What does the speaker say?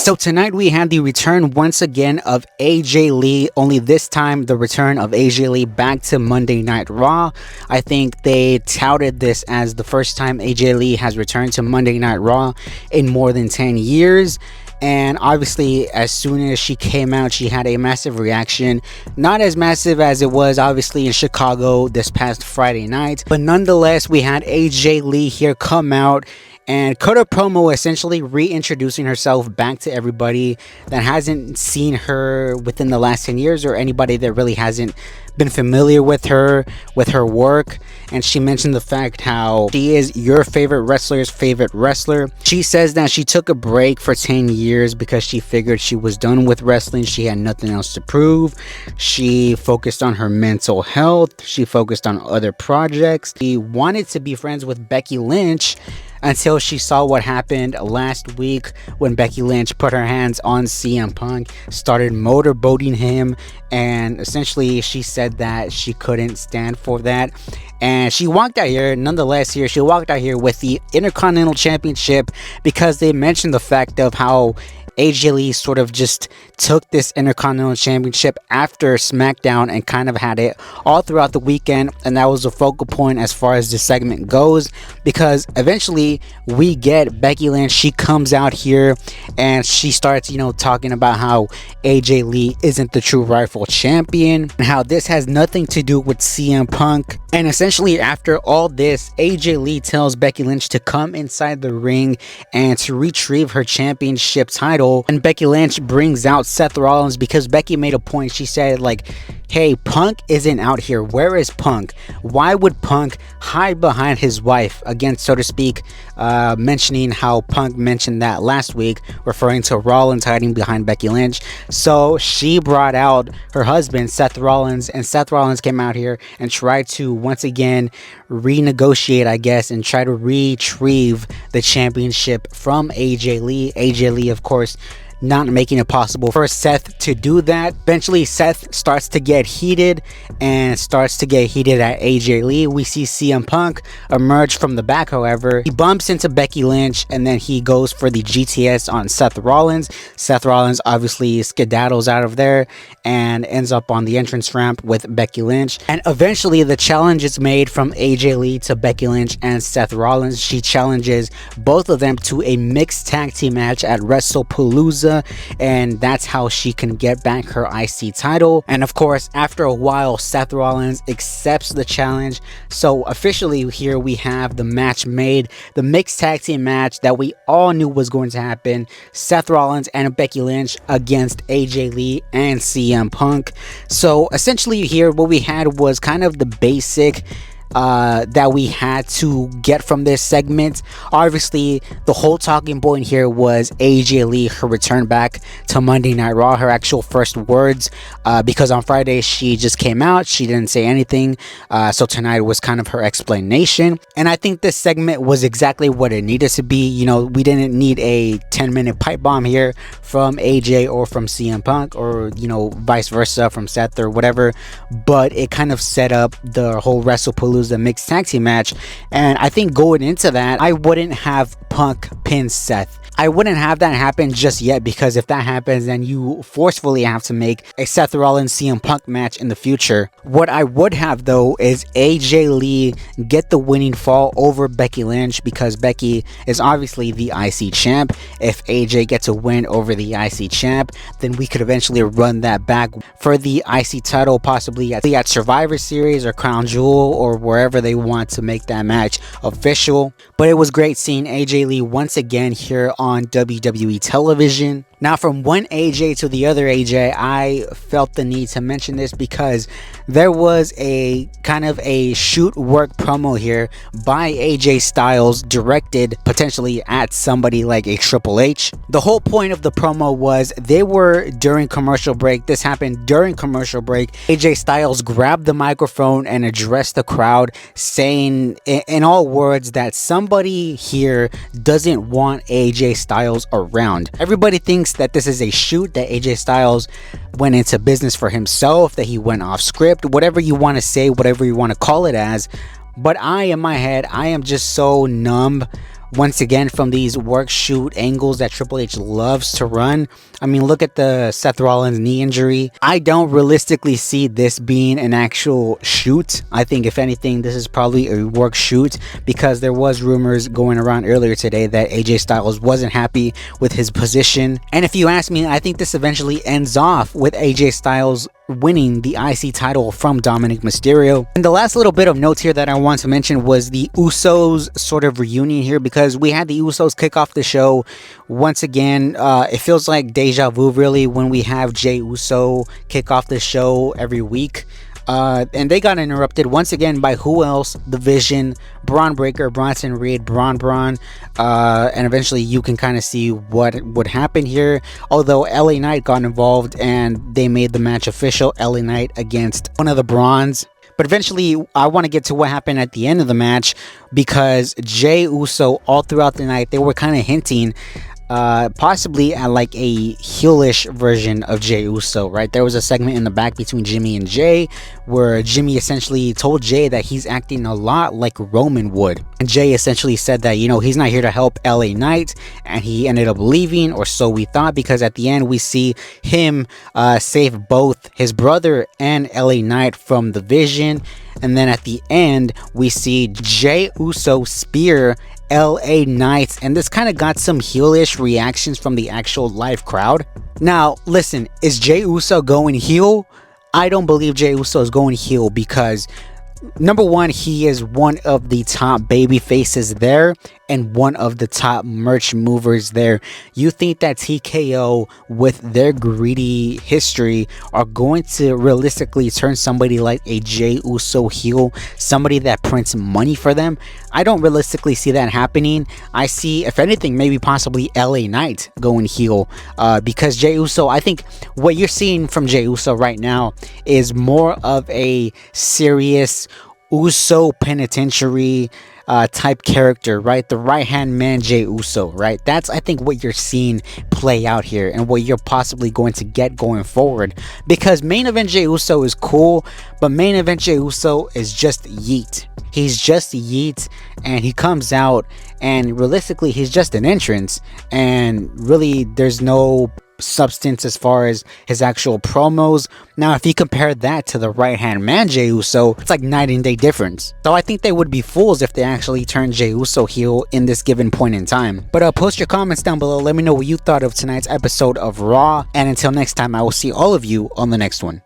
So tonight we had the return once again of AJ Lee, only this time the return of AJ Lee back to Monday Night Raw. I think they touted this as the first time AJ Lee has returned to Monday Night Raw in more than 10 years. And obviously, as soon as she came out, she had a massive reaction. Not as massive as it was obviously in Chicago this past Friday night, but nonetheless, we had AJ Lee here come out and cut a promo essentially reintroducing herself back to everybody that hasn't seen her within the last 10 years or anybody that really hasn't been familiar with her work. And she mentioned the fact how she is your favorite wrestler's favorite wrestler. She says that she took a break for 10 years because she figured she was done with wrestling. She had nothing else to prove. She focused on her mental health. She focused on other projects. She wanted to be friends with Becky Lynch until she saw what happened last week when Becky Lynch put her hands on CM Punk, started motorboating him, and essentially she said that she couldn't stand for that. And she walked out here, nonetheless she walked out here with the Intercontinental Championship because they mentioned the fact of how AJ Lee sort of just took this Intercontinental Championship after SmackDown and kind of had it all throughout the weekend, and that was a focal point as far as the segment goes, because eventually we get Becky Lynch. She comes out here and she starts, talking about how AJ Lee isn't the true rightful champion and how this has nothing to do with CM Punk. And essentially after all this, AJ Lee tells Becky Lynch to come inside the ring and to retrieve her championship title. And Becky Lynch brings out Seth Rollins because Becky made a point. She said, hey, Punk isn't out here. Where is Punk? Why would Punk hide behind his wife? Again, so to speak, mentioning how Punk mentioned that last week, referring to Rollins hiding behind Becky Lynch. So she brought out her husband, Seth Rollins, and Seth Rollins came out here and tried to once again renegotiate, I guess, and try to retrieve the championship from AJ Lee. AJ Lee, of course, not making it possible for Seth to do that. Eventually, Seth starts to get heated at AJ Lee. We see CM Punk emerge from the back, however. He bumps into Becky Lynch and then he goes for the GTS on Seth Rollins. Seth Rollins obviously skedaddles out of there and ends up on the entrance ramp with Becky Lynch. And eventually, the challenge is made from AJ Lee to Becky Lynch and Seth Rollins. She challenges both of them to a mixed tag team match at WrestlePalooza, and that's how she can get back her IC title. And of course, after a while, Seth Rollins accepts the challenge. So officially here we have the match made, the mixed tag team match that we all knew was going to happen. Seth Rollins and Becky Lynch against AJ Lee and CM Punk. So essentially here what we had was kind of the basic that we had to get from this segment. Obviously, the whole talking point here was AJ Lee, her return back to Monday Night Raw, her actual first words, because on Friday she just came out, she didn't say anything, so tonight was kind of her explanation. And I think this segment was exactly what it needed to be. We didn't need a 10-minute pipe bomb here from AJ or from CM Punk, or vice versa from Seth or whatever, but it kind of set up the whole WrestlePalooza the mixed tag team match. And I think going into that, I wouldn't have Punk pin Seth. I wouldn't have that happen just yet, because if that happens, then you forcefully have to make a Seth Rollins CM Punk match in the future. What I would have though is AJ Lee get the winning fall over Becky Lynch, because Becky is obviously the IC champ. If AJ gets a win over the IC champ, then we could eventually run that back for the IC title, possibly at Survivor Series or Crown Jewel or wherever they want to make that match official. But it was great seeing AJ Lee once again here on WWE television. Now, from one AJ to the other AJ, I felt the need to mention this because there was a kind of a shoot work promo here by AJ Styles directed potentially at somebody like a Triple H. The whole point of the promo was they were during commercial break. This happened during commercial break. AJ Styles grabbed the microphone and addressed the crowd, saying in all words that somebody here doesn't want AJ Styles around. Everybody thinks that this is a shoot, that AJ Styles went into business for himself, that he went off script, whatever you want to say, whatever you want to call it as. But in my head, I am just so numb once again from these work shoot angles that Triple H loves to run. I mean, look at the Seth Rollins knee injury. I don't realistically see this being an actual shoot. I think if anything, this is probably a work shoot, because there was rumors going around earlier today that AJ Styles wasn't happy with his position. And if you ask me, I think this eventually ends off with AJ Styles winning the IC title from Dominic Mysterio. And the last little bit of notes here that I want to mention was the Usos sort of reunion here, because we had the Usos kick off the show once again. It feels like deja vu really when we have Jey Uso kick off the show every week. And they got interrupted once again by who else? The Vision, Braun Breaker, Bronson Reed, Braun, and eventually you can kind of see what would happen here. Although LA Knight got involved and they made the match official, LA Knight against one of the Brawns. But eventually, I want to get to what happened at the end of the match, because Jey Uso, all throughout the night, they were kind of hinting possibly at like a heelish version of Jey Uso, right? There was a segment in the back between Jimmy and Jey where Jimmy essentially told Jey that he's acting a lot like Roman would. And Jey essentially said that, you know, he's not here to help LA Knight, and he ended up leaving, or so we thought, because at the end we see him save both his brother and LA Knight from the Vision. And then at the end we see Jey Uso spear LA Knight, and this kind of got some heelish reactions from the actual live crowd. Now listen, is Jey Uso going heel? I don't believe Jey Uso is going heel, because number one, he is one of the top baby faces there and one of the top merch movers there. You think that TKO, with their greedy history, are going to realistically turn somebody like a Jey Uso heel, somebody that prints money for them? I don't realistically see that happening. I see, if anything, maybe possibly LA Knight going heel, because Jey Uso, I think what you're seeing from Jey Uso right now is more of a serious Uso penitentiary type character, right? The right hand man Jey Uso, right? That's, I think, what you're seeing play out here, and what you're possibly going to get going forward. Because main event Jey Uso is cool, but main event Jey Uso is just yeet. He's just yeet, and he comes out, and realistically he's just an entrance, and really there's no substance as far as his actual promos. Now if you compare that to the right hand man Jey Uso, it's like night and day difference. So I think they would be fools if they actually turned Jey Uso heel in this given point in time. But post your comments down below, let me know what you thought of tonight's episode of Raw, and until next time, I will see all of you on the next one.